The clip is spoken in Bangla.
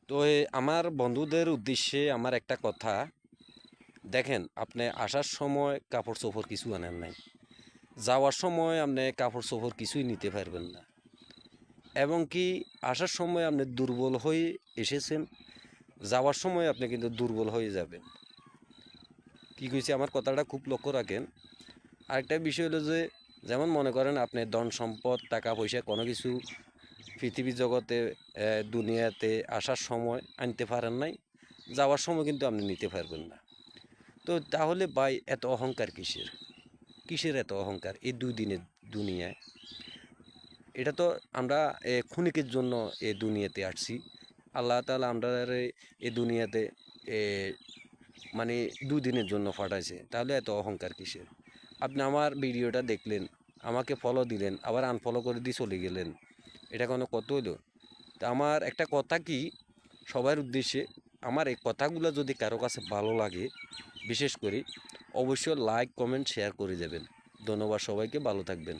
তো আমার বন্ধুদের উদ্দেশ্যে আমার একটা কথা, দেখেন আপনি আসার সময় কাপড় চোপড় কিছু আনেন নাই, যাওয়ার সময় আপনি কাপড় চোপড় কিছুই নিতে পারবেন না, এবং কি আসার সময় আপনি দুর্বল হয়ে এসেছেন, যাওয়ার সময় আপনি কিন্তু দুর্বল হয়ে যাবেন। কী কইছি আমার কথাটা খুব লক্ষ্য রাখেন। আরেকটা বিষয় হলো যে, যেমন মনে করেন আপনি ধন সম্পদ টাকা পয়সা কোনো কিছু পৃথিবী জগতে দুনিয়াতে আসার সময় আনতে পারেন নাই, যাওয়ার সময় কিন্তু আপনি নিতে পারবেন না। তো তাহলে ভাই এত অহংকার কিসের? কিসের এত অহংকার এই 2 দিনের দুনিয়ায়? এটা তো আমরা ক্ষণিকের জন্য এই দুনিয়াতে আসছি। আল্লাহ তাআলা আমরা এই দুনিয়াতে এ মানে 2 দিনের জন্য পাঠাইছে, তাহলে এত অহংকার কিসের? আপনি আমার ভিডিওটা দেখলেন, আমাকে ফলো দিলেন, আবার আনফলো করে দিয়ে চলে গেলেন, এটা কোনো কথা হইলো? তা আমার একটা কথা কি, সবার উদ্দেশ্যে, আমার এই কথাগুলো যদি কারো কাছে ভালো লাগে, বিশেষ করে অবশ্যই লাইক কমেন্ট শেয়ার করে দেবেন। ধন্যবাদ সবাইকে, ভালো থাকবেন।